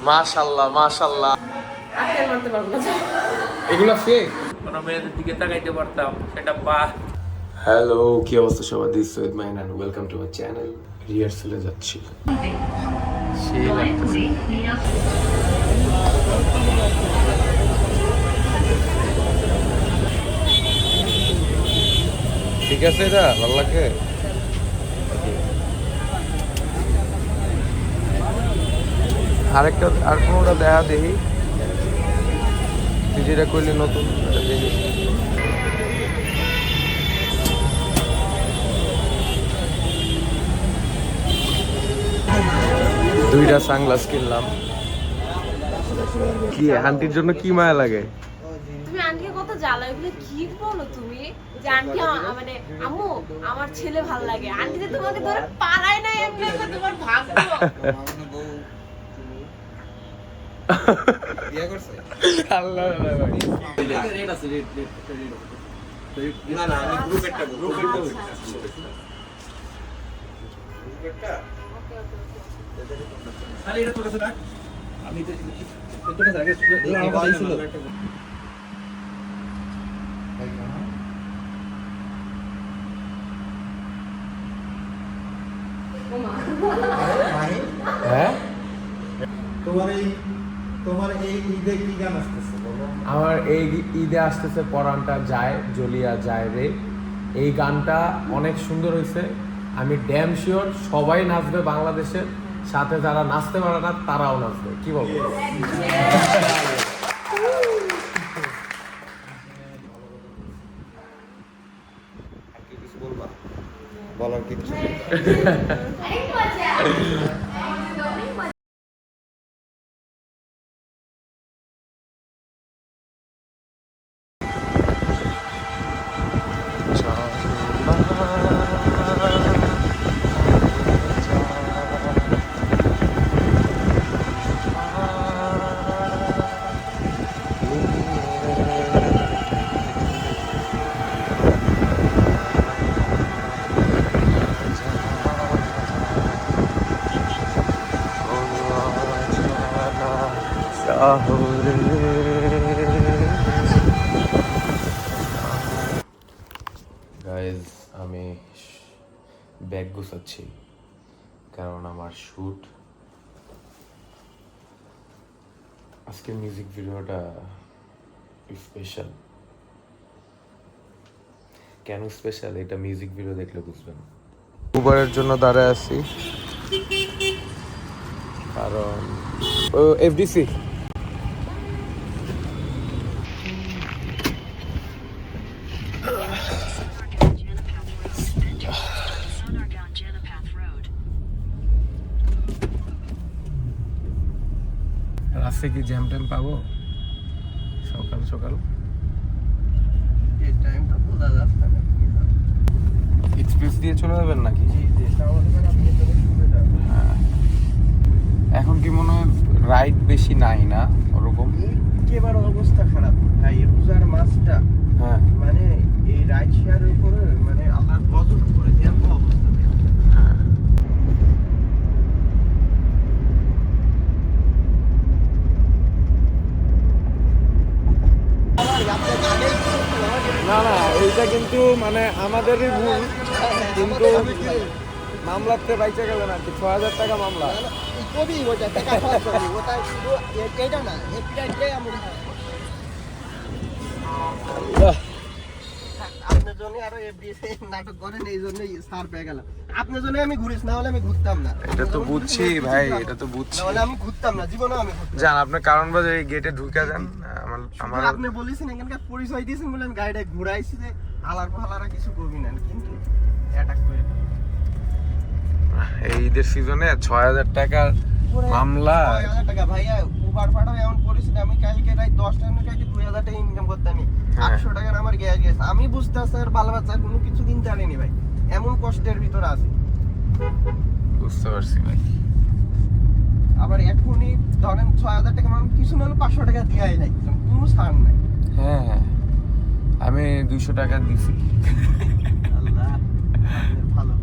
মাশাআল্লাহ মাশাআল্লাহ। এগুলো ফেক। কোনো মেয়েদের দিকে তাকাইতে পারতাম সেটা পা। হ্যালো, কি অবস্থা সবার? This Syed Main and welcome to my channel. রিহার্সালে যাচ্ছি। ঠিক আছে, এটা ভালো লাগে। আরেকটা আর কোনোটা দেখা দেখি, তুই যেটা করলি নতুন দেখি। দুইটা সানগ্লাস কিনলাম। কি আন্টির জন্য কি মায়া লাগে? তুমি আন্টিকে কত জ্বালা, এগুলো কি বলো তুমি? যে আন্টি মানে আম্মু আমার ছেলে ভালো লাগে, আন্টি তোমাকে ধরে পালায় না, এমনি তোমার ভাগ্য। বিয়ে করছে? আল্লাহ আল্লাহ ভাই। রেড আছে, রেড না না, আমি গ্রুপেরটা গ্রুপেরটা ওকে আরে এটা তোর কাছে রাখ, আমি তো তোর কাছে রাখ, আমার কথা ছিল। হ্যাঁ, তোমার এই ঈদে কি গান আসতেছে বলো? আমার এই ঈদে আসতেছে পরানটা যায় জ্বলিয়া যায় রে। এই গানটা অনেক সুন্দর হয়েছে। আমি ড্যাম শিওর সবাই নাচবে বাংলাদেশের সাথে, যারা নাচতে পারে না তারাও নাচবে। কি বলবো? কিছু বলবা? বলার কিছু গাইজ, আমি ব্যাগ গুছাচ্ছি কারণ আমার শ্যুট। আজকের মিউজিক ভিডিওটা স্পেশাল। কেন স্পেশাল এটা মিউজিক ভিডিও দেখলে বুঝবেন। উবারের জন্য দাঁড়ায় আছি কারণ এফডিসি রাস্তায় কি জ্যাম ট্যাম পাবো সকাল সকাল? এই টাইমটা বলা যাচ্ছে না। এক্সপ্রেস দিয়ে চলে যাবেন নাকি? হ্যাঁ, এখন কি মনে হয় রাইড বেশি নাই না ওরকম? একেবারে অবস্থা খারাপ ভাই, রোজার মাসটা হ্যাঁ মানে এই রাইড শেয়ারের উপরে মানে আল্লাহর গজব করে দেওয়ার অবস্থা। হ্যাঁ, না না, এইটা কিন্তু মানে আমাদেরই ভুল, কিন্তু মামলাতে বাইচে গেলেন আর কি। ৬,০০০ টাকা মামলা। কবি ওটা টাকা খরচ হবে, ওটা শুধু এটা না, এটাই আমরা আপনার জন্য আরো এফডিসি নাটক করেন, এই জন্যই সার পেয়ে গেলাম। আপনার জন্য আমি ঘুরিস, না হলে আমি ঘুরতাম না। এটা তো বুঝছি ভাই, এটা তো বুঝছি। না হলে আমি ঘুরতাম না, জীবনে আমি ঘুরতাম যান আপনার কারণ বাজার এই গেটে ঢুকে যান। আমার আপনি বলেছেন এখানকার পরিচয় দিয়েছেন বলেন গাড়িটা ঘুরাইছি, যে আলার ফালারা কিছু করবি না, কিন্তু অ্যাটাক করে এই ঈদের সিজনে ৬,০০০ টাকার মামলা। ৬,০০০ টাকা ভাইয়া উবার ভাড়া এমন পরিস্থিতি, আমি কালকে রাত 10টার মধ্যে ২,০০০ টাকা ইনকাম করতাম। ৮০০ টাকার আমার গ্যাস গেছে। আমি বুঝতে আসছি আর বাল বাচ্চা কোনো কিছু কিনতে পারিনি ভাই, এমন কষ্টের ভিতরে আছি। বুঝতে পারছি ভাই। আবার এখনই ধরেন ৬,০০০ টাকা মানে কিছু না হলে ৫০০ টাকা দিয়াই লাগছে, কোনো ছাড় নাই। হ্যাঁ হ্যাঁ, আমি ২০০ টাকা দিছি। আল্লাহ ভালো।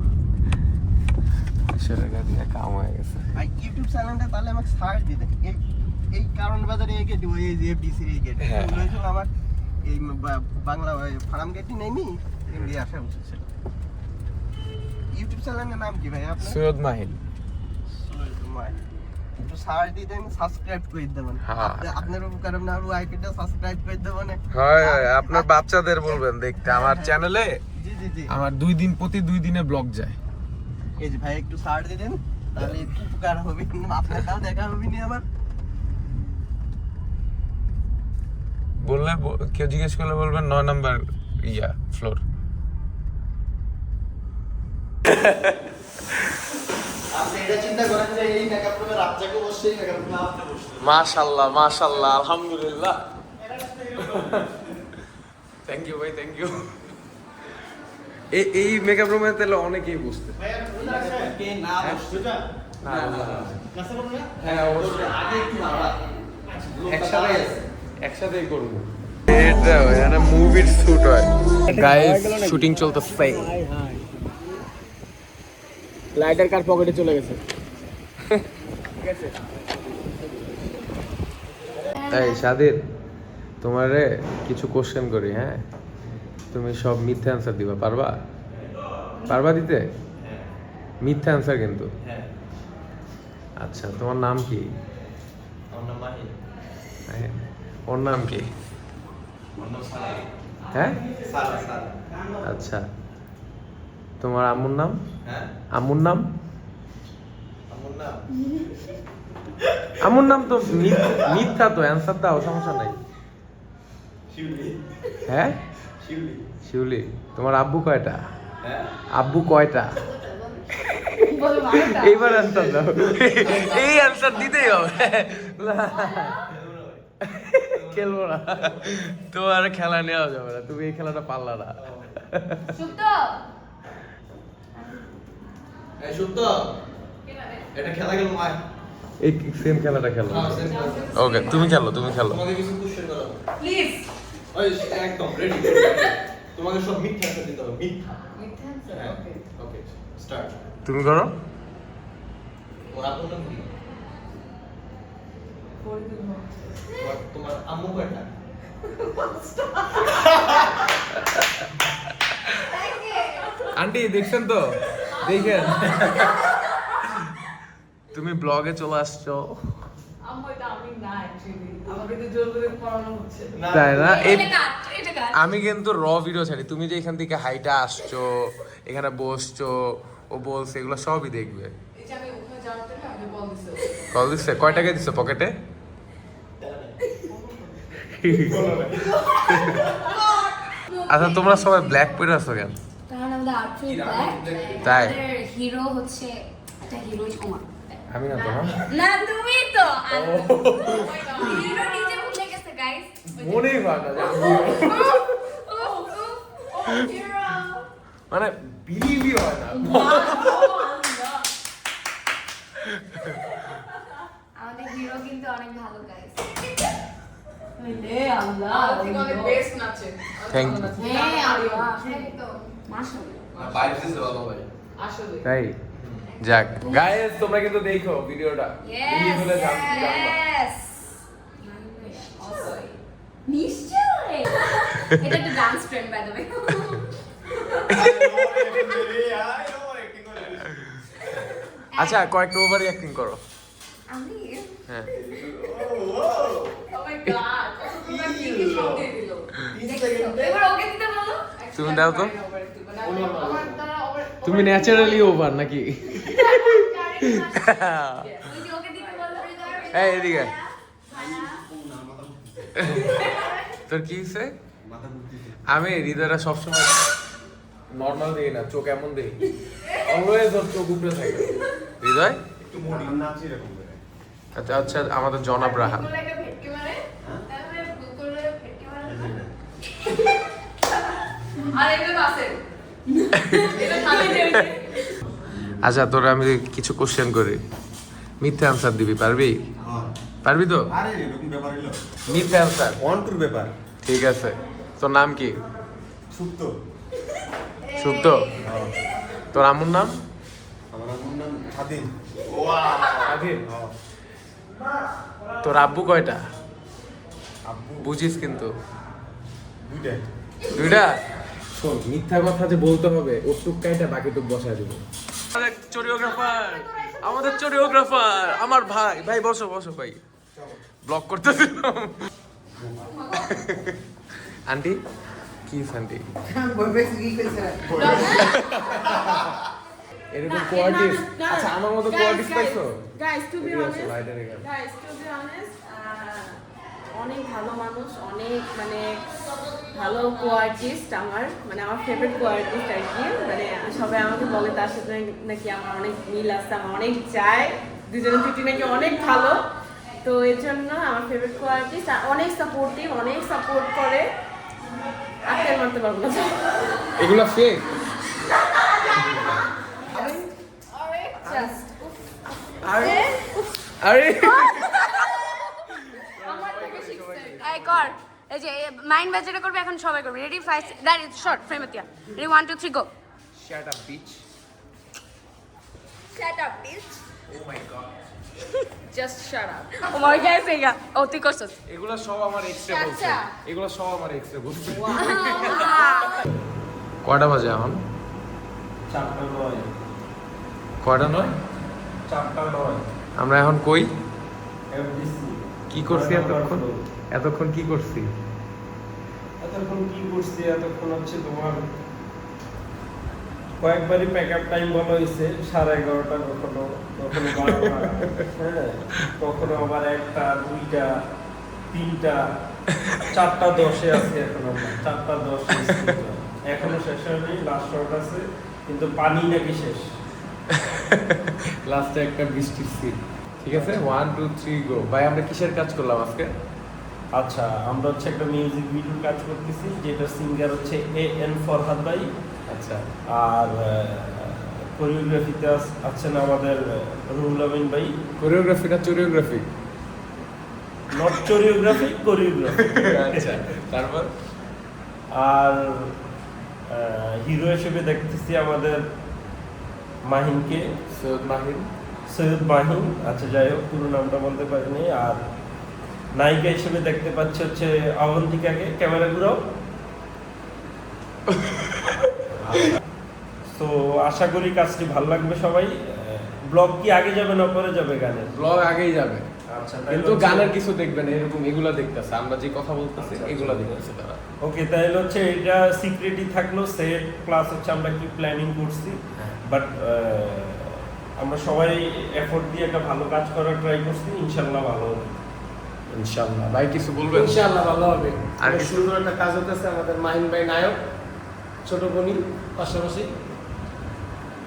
500 টাকা দিয়ে কাম হয়ে গেছে। ভাই ইউটিউব চ্যানেলটা তাহলে আমাকে সার্চ দিতে এই কারণ বাজারে এই গেট ওই যে এফডিসি এই গেট হ্যাঁ। হয়েছিল আমার এই বাংলা ফার্ম গেটই নেইনি এমনি আসা উচিত ছিল। ইউটিউব চ্যানেলের নাম কি ভাই আপনার? সৈয়দ মাহিন। একটু সার্চ দিয়ে দেন, সাবস্ক্রাইব করে দেবেন। হ্যাঁ। আপনার উপকার না আর আইপিটা সাবস্ক্রাইব করে দেবেন। হয় আপনার বাচ্চাদের বলবেন দেখতে আমার চ্যানেলে। জি জি জি। আমার প্রতি 2 দিনে ব্লগ যায়। এই যে ভাই একটু সার্চ দিয়ে দেন, তাহলে একটু উপকার হবে, আপনারটাও দেখা হবে না আমার। বললে কেউ জিজ্ঞেস করলে বলবেন 9 নাম্বার ফ্লোর। আপনি এটা চিন্তা করেন যে এই মেকআপ রুমের রাজ্জাকে বসে মেকআপ রুমে আপনি বসে। মাশাআল্লাহ মাশাআল্লাহ আলহামদুলিল্লাহ। থ্যাংক ইউ ভাই, থ্যাংক ইউ। এই মেকআপ রুমে তাহলে অনেকেই বুঝতে। কে না বসছে না? হ্যাঁ অবশ্যই। আগে একটু মারা। একসাথেই করব। এটা এখানে মুভির শুট হয়। গাইস শুটিং চলতেছে। লাইটার কার পকেটে চলে গেছে। এই সাদির, তোমারে কিছু কোশ্চেন করি, হ্যাঁ? তুমি সব মিথ্যা অ্যান্সার দিবা, পারবা? পারবা দিতে? মিথ্যা অ্যান্সার কিন্তু। আচ্ছা, তোমার নাম কি? হ্যাঁ, ওর নাম কি? হ্যাঁ? আচ্ছা, তোমার আম্মুর নাম? আম্মুর নাম? আম্মুর নাম তো মিথ্যা, তো অ্যান্সার দাও, সমস্যা নাই। হ্যাঁ, শিউলি। তোমার আব্বু কয়টা? আব্বু কয়টা? এইবার অ্যান্সার দাও। এই অ্যান্সার দিতেই হবে। খেলবো না, তোমার খেলা নেওয়া যাবে না, তুমি এই খেলাটা পারলা না। এটা খেলা গেল মায়। এই সেম খেলাটা খেলো। ওকে, তুমি খেলো। তোমাকে কিছু কোশ্চেন করো প্লিজ। ওই একদম রেডি। তোমাকে সব মিথ্যা অ্যান্সার দিতে হবে, মিথ্যা। ওকে ওকে স্টার্ট। তুমি করো। ওরা কোন কি? তোমার আম্মু কয়টা? আন্টি দেখছেন তো? দেখেন, তুমি ব্লগে চলে আসছো, তাই না? আমি কিন্তু র ভিডিও ছাড়ি। তুমি যে এখান থেকে হাইটা আসছো, এখানে বসছো, ও বলছে, এগুলো সবই দেখবে। কল দিচ্ছে? কয় টাকা দিচ্ছে পকেটে? আচ্ছা, তোমরা সবাই ব্ল্যাক পরে আছো কেন? কারণ আমাদের আউটফিট ব্ল্যাক। তাই? আমাদের হিরো হচ্ছে একটা হিরোইন ওমা। আমি না তো, হ্যাঁ? না তুমি তো। হিরো নিজে ভুলে গেছে গাইস। মনেই হয় না যে আমি হিরো। মানে বিলিভই হয় না। আমাদের হিরো কিন্তু অনেক ভালো গাইস। Thank you. হ্যাঁ আল্লাহ একদম মাশাআল্লাহ। ভাইবস দিছে ভালো ভাই। তাই যাক গাইস, তোমরা কিন্তু দেখো ভিডিওটা। Yes. Yes. নিশ্চয়। এটা একটা dance trend by the way. আচ্ছা, কয়েকটা ওভার অ্যাক্টিং করো। আমি হ্যাঁ, এবার ওকে দিতে বলো। তুমি দাও তো। তুমি ন্যাচারালি ওভার নাকি? ওই যে ওকে দিতে বলো। এই এদিকে। তোর কি হইছে? আমি হৃদয়টা সবসময় নর্মাল দিই না, চোখ এমন দিই। অলওয়েজ ওর চোখ উপরে থাকে। হৃদয় একটু মোটি নাচ এরকম করে। আচ্ছা আচ্ছা, আমাদের জনাব রাহাত। আচ্ছা, তোরা আমি কিছু কোশ্চেন করি, মিথ্যা অ্যান্সার দিবি, পারবি? পারবি তো? আরে এরকম ব্যাপার হইলো মিথ্যা অ্যান্সার। ওয়ান টুর ব্যাপার ঠিক আছে। তোর নাম কি? সুপ্ত সুপ্ত। তোর আম্মুর নাম? আমার আম্মুর নাম স্বাধীন। তোর আব্বু কয়টা? বুঝিস কিন্তু দুইটা। শোন, মিথ্যা কথা যে বলতে হবে, ওর টুকাইটা বাকিটুক বসায় দিব। আমাদের কোরিওগ্রাফার আমার ভাই বসো ভাই, ব্লগ করতেছিলাম। আন্টি কি আন্টি এরকম কোয়ার্টিস? আচ্ছা, আমার মতো কোয়ার্টিস পাইছো? Guys, to be honest, লাইটারে গেল। অনেক ভালো মানুষ, অনেক মানে ভালো কোয়ার্টিস্ট আমার, মানে আমার ফেভারিট কোয়ার্টিস্ট আর কি। মানে সবাই আমাকে বলে তার সাথে নাকি আমার অনেক মিল আছে, আমার অনেক চায়, দুজনের জুটি নাকি অনেক ভালো। তো এর জন্য আমার ফেভারিট কোয়ার্টিস্ট, আর অনেক সাপোর্টিভ, অনেক সাপোর্ট করে। আটকে মারতে পারবো না এগুলা ফেক। আরে এই কর, এই যে মাইন্ড ব্যাচটা করবে এখন, সবাই করবে। Ready 5 that is short frame এতিয়া। Ready 1 2 3 go. Shut up bitch. Shut up bitch. Oh my god. Just shut up. Oh my god সেগা। ও তুই করছস। এগুলা সব আমার এক্সট্রা বলছে। এগুলা সব আমার এক্সট্রা বলছে। কয়টা বাজে এখন? 4:09। কয়টা নয়? 4:09। আমরা এখন কই? FDC। কি করছি এতক্ষণ? এতক্ষণ কি করছি? এতক্ষণ হচ্ছে তোমার কয়েকবারই প্যাকআপ টাইম বলা হয়েছে 11:30, কখনো 12টা, হ্যাঁ, কখনো আবার 1টা 2টা 3টা 4:10 আছে। এখন আমরা 4:10 এখনো শেষ হয়নি, লাস্ট শর্ট আছে, কিন্তু পানি নাকি শেষ। লাস্টে একটা বৃষ্টির সিন। ঠিক আছে, 1 2 3 গো। ভাই আমরা কিসের কাজ করলাম আজকে? আচ্ছা, আমরা হচ্ছে একটা মিউজিক ভিডিওর কাজ করতেছি, যেটা সিঙ্গার হচ্ছে AN ফরহাদ ভাই। আচ্ছা, আর কোরিওগ্রাফিতে আছেন আমাদের রুহুল আমিন ভাই। কোরিওগ্রাফিটা চোরিওগ্রাফি। Not choreography, choreography. আচ্ছা, তারপর আর হিরো হিসেবে দেখতেছি আমাদের মাহিনকে, সৈয়দ মাহিন। সৈয়দ মাহিন। আচ্ছা, যাই হোক, পুরো নামটা বলতে পারিনি। আর নায়িকা হিসেবে দেখতে পাচ্ছি হচ্ছে অবন্তিকাকে। ক্যামেরা ঘুরাও। তো আশা করি কাজটি ভালো লাগবে সবাই। ব্লগ কি আগে যাবে না পরে যাবে গানের? ব্লগ আগেই যাবে, আচ্ছা, কিন্তু গানের কিছু দেখবে না, এরকম এগুলা দেখতেছে, আমরা যে কথা বলতেছি এগুলা দেখতেছে তারা। ওকে, তাহলে হচ্ছে এটা সিক্রেটই থাকলো। সেট প্লাস হচ্ছে আমরা কি প্ল্যানিং করছি, বাট আমরা সবাই এফোর্ট দিয়ে একটা ভালো কাজ করার ট্রাই করছি। ইনশাল্লাহ ভালো হবে। ইনশাআল্লাহ। ভাই কিছু বলবেন? ইনশাআল্লাহ ভালো হবে। আর আর সুন্দর একটা কাজ হতেছে, আমাদের মাহিন ভাই নায়ক, ছোট বোনি পাশাপাশি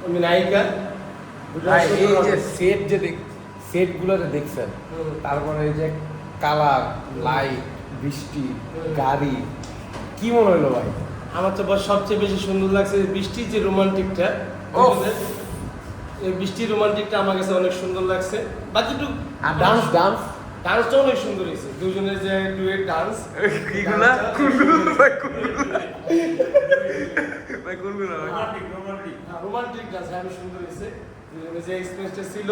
উনি নায়িকা। ভাই এই যে সেটগুলো যে দেখছেন, তারপরে এই যে কালার, লাইট, বৃষ্টি, গাড়ি, কি মনে হলো ভাই? আমার তো সবচেয়ে বেশি সুন্দর লাগছে বৃষ্টির যে রোমান্টিকটা, এই বৃষ্টির রোমান্টিকটা আমার কাছে অনেক সুন্দর লাগছে। বাকিটুকু আর ডান্সটা অনেক সুন্দর হয়েছে, দুজনের যে ডুয়েট ডান্স। কিগুলা কোনগুলো ভাই, কোনগুলো ভাই? রোমান্টিক ডান্স আমি সুন্দর হয়েছে। দুজনের যে এক্সপিরিয়েন্সটা ছিল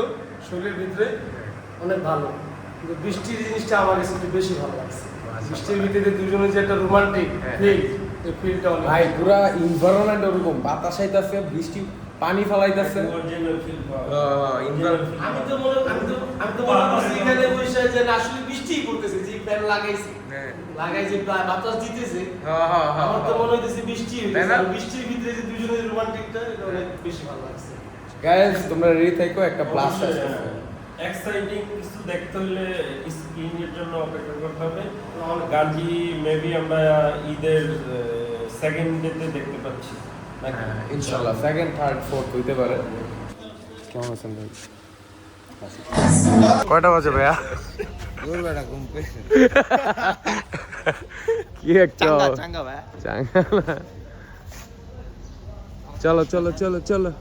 শরীরের ভিতরে অনেক ভালো, কিন্তু বৃষ্টির জিনিসটা আমার কাছে একটু বেশি ভালো লাগছে। বৃষ্টির ভিতরে দুজনের যে একটা রোমান্টিক ফিল, এই ফিলটা অনেক ভাই পুরা এনভায়রনমেন্ট ওরকম, বাতাস আইতাছে, বৃষ্টি পানি ফালাইতাছে। আমি তো মনে করছি এখানে বসে যে না আসলে বৃষ্টিই করতেছে, যে ফ্যান লাগাইছে যে বাতাস দিতেছে, আমার তো মনে হইতেছে বৃষ্টি হইতেছে। আর বৃষ্টির ভিতরে যে দুজনের রোমান্টিকটা, এটা অনেক বেশি ভালো লাগছে। গাইস তোমরা রেডি থাকো, একটা ব্লাস্ট আসছে। এক্সাইটিং কিছু দেখতে হলে স্ক্রিনের জন্য অপেক্ষা করতে হবে। গানটি মেবি আমরা ঈদের সেকেন্ড ডেতে দেখতে পাচ্ছি, নাকি? ইনশাআল্লাহ সেকেন্ড থার্ড ফোর্থ হইতে পারে। কেমন আছেন ভাই? কয়টা বাজে ভাইয়া? কি একটা চাঙ্গা ভাই, চাঙ্গা না। চলো চলো চলো চলো।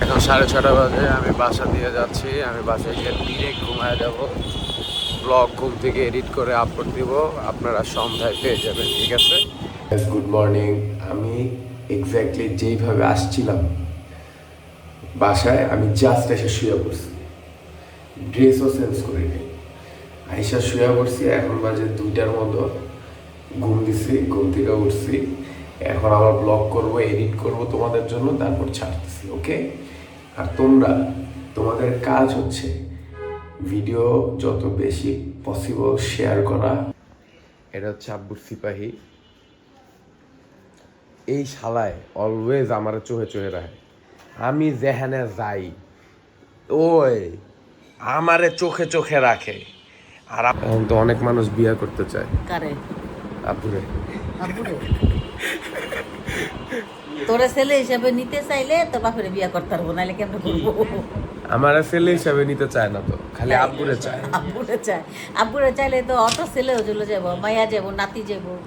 এখন 6:30 বাজে, আমি বাসা দিয়ে যাচ্ছি। আমি বাসায় গিয়ে ডিরেক্ট ঘুমায় যাব। ব্লগ ঘুম থেকে এডিট করে আপলোড দিব, আপনারা সন্ধ্যায় পেয়ে যাবেন, ঠিক আছে? Good morning. আমি এক্স্যাক্টলি যেইভাবে আসছিলাম বাসায়, আমি জাস্ট এসে শুয়ে পড়ছি, ড্রেসও চেঞ্জ করিনি, আইসা শুয়ে পড়ছি। এখন বাজে 2টার মতো, ঘুম দিছি, ঘুম থেকে উঠছি। এখন আবার ব্লগ করব, এডিট করব তোমাদের জন্য, তারপর ছাড়তেছি, ওকে? আর তোমাদের কাজ হচ্ছে ভিডিও যত বেশি পসিবল শেয়ার করা। এটা হচ্ছে আব্বুর সিপাহী। এই শালায় অলওয়েজ আমার চোখে চোখে রাখে, আমি যেখানে যাই ওই আমারে চোখে চোখে রাখে। আর এখন তো অনেক মানুষ বিয়ে করতে চায়। কারে? আব্বুরে। আব্বুরে? তোরা ছেলে হিসাবে নিতে চাইলে তো বাপের বিয়া করতে পারবো, নাহলে কেমন করবো? আমার ছেলে হিসাবে নিতে চায় না তো, খালি আব্বুরে চায়। আব্বুরে চায়। আব্বুরে চাইলে তো অত ছেলেও চলে যাবো, মাইয়া যাবো, নাতি যাবো,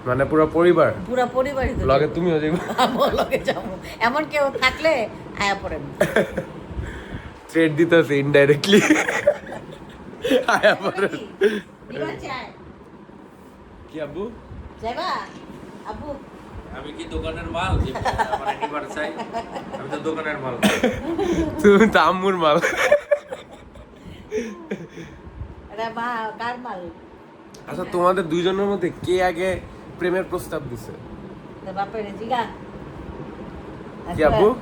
মানে পুরো পরিবার। পুরা পরিবারই তো লগে যাবো। তুমিও যাবো। আমিও লগে যাবো। এমন কেউ থাকলে আয়া পড়েন। থ্রেড দিতেছে ইনডাইরেক্টলি। আয়া পড়ে। কি আব্বু? যাইবা আব্বু? আমি কি দোকানের মাল যে আমার একবার চাই? আমি তো দোকানের মাল। তুমি তো আম্মুর মাল। এটা মা কার মাল? আচ্ছা, তোমাদের দুইজনের মধ্যে কে আগে প্রেমের প্রস্তাব দিছে? তোর বাপের জিগা। কি আব্বু?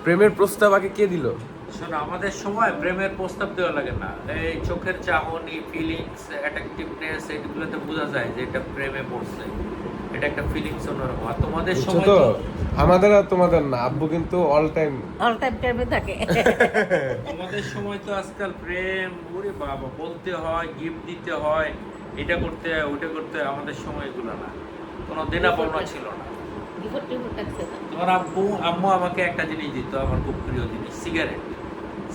প্রেমের প্রস্তাব আগে কে দিল? শোনো, আমাদের সময় প্রেমের প্রস্তাব দেওয়া লাগে না। এই চোখের চাহনি, ফিলিংস, অ্যাট্রাকটিভনেস, এগুলোতে বোঝা যায় যে এটা প্রেমে পড়ছে। এটা একটা ফিলিংস অন্যরকম। আর তোমাদের বুঝছো সময় তো, তো আমাদের আর তোমাদের না। আব্বু কিন্তু অল টাইম টাইমে থাকে। আমাদের সময় তো আজকাল প্রেম, ওরে বাবা, বলতে হয়, গিফট দিতে হয়, এটা করতে হয়, ওটা করতে হয়। আমাদের সময় এগুলো না, কোনো দেনা পাওনা ছিল না। বিপদ টিপদ থাকছে না। তোমার আম্মু আমাকে একটা জিনিস দিত, আমার খুব প্রিয় জিনিস,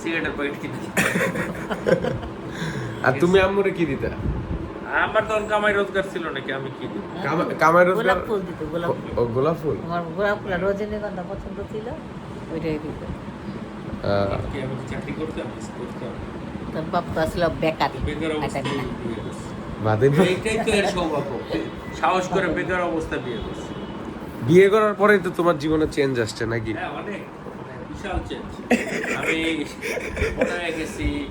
সিগারেটের প্যাকেট কিনে দিত। আর তুমি আম্মুরে কি দিতা? আমার তখন কামাই রোজগার ছিল নাকি, আমি কি দিব? কামাই রোজগার? গোলাপ ফুল দিত, গোলাপ ফুল। ও, গোলাপ ফুল। আমার গোলাপ ফুল আর রজনীগন্ধা পছন্দ ছিল, ওইটাই দিত। কি আমি কি চাকরি করতাম? করতাম। তোর বাপ তো আসলে বেকার। বেকার অবস্থায় বিয়ে করছি। বাদে এইটাই তো এর সৌভাগ্য। সাহস করে বেকার অবস্থায় বিয়ে করছি। বিয়ে করার পরেই তো তোমার জীবনে চেঞ্জ আসছে নাকি? হ্যাঁ, অনেক বিশাল চেঞ্জ। আমি বড় হয়ে গেছি।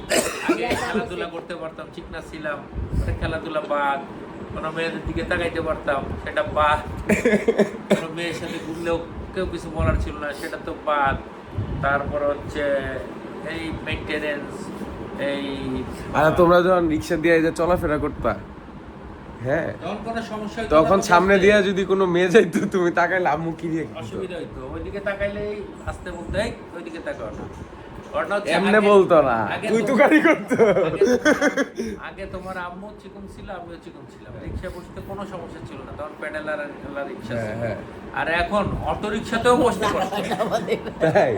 আগে খেলাধুলা করতে পারতাম, চিকনা ছিলাম। খেলাধুলা বাদ। কোনো মেয়েদের দিকে তাকাইতে পারতাম, সেটা বাদ। কোনো মেয়ের সাথে ঘুরলেও কেউ কিছু বলার ছিল না, সেটা তো বাদ। তারপর হচ্ছে এই মেইনটেনেন্স, এই আর তোমরা যখন রিক্সা দিয়ে এই যে চলাফেরা করতা, হ্যাঁ, যখন কোনো সমস্যা হইতো, তখন তখন সামনে বলতে দিয়া যদি কোনো মেয়ে যাইতো, তুমি তাকাইলে আম্মু কি দিয়ে অসুবিধা হইতো। ওইদিকে তাকাইলেই আসতে বলতে, এই ওইদিকে তাকাও না। ঘটনা হচ্ছে এমনে আগে- বলতো না, আগে তুই তো তোমার- গাড়ি করতো। আগে তোমার আম্মু চিকন ছিল, আমিও চিকন ছিলাম। রিক্সা বসতে কোনো সমস্যা ছিল না, তখন প্যাডেল আর রিক্সা হ্যাঁ, ছিল। হ্যাঁ। আর এখন অটো রিক্সাতেও বসতে পারতো। তাই?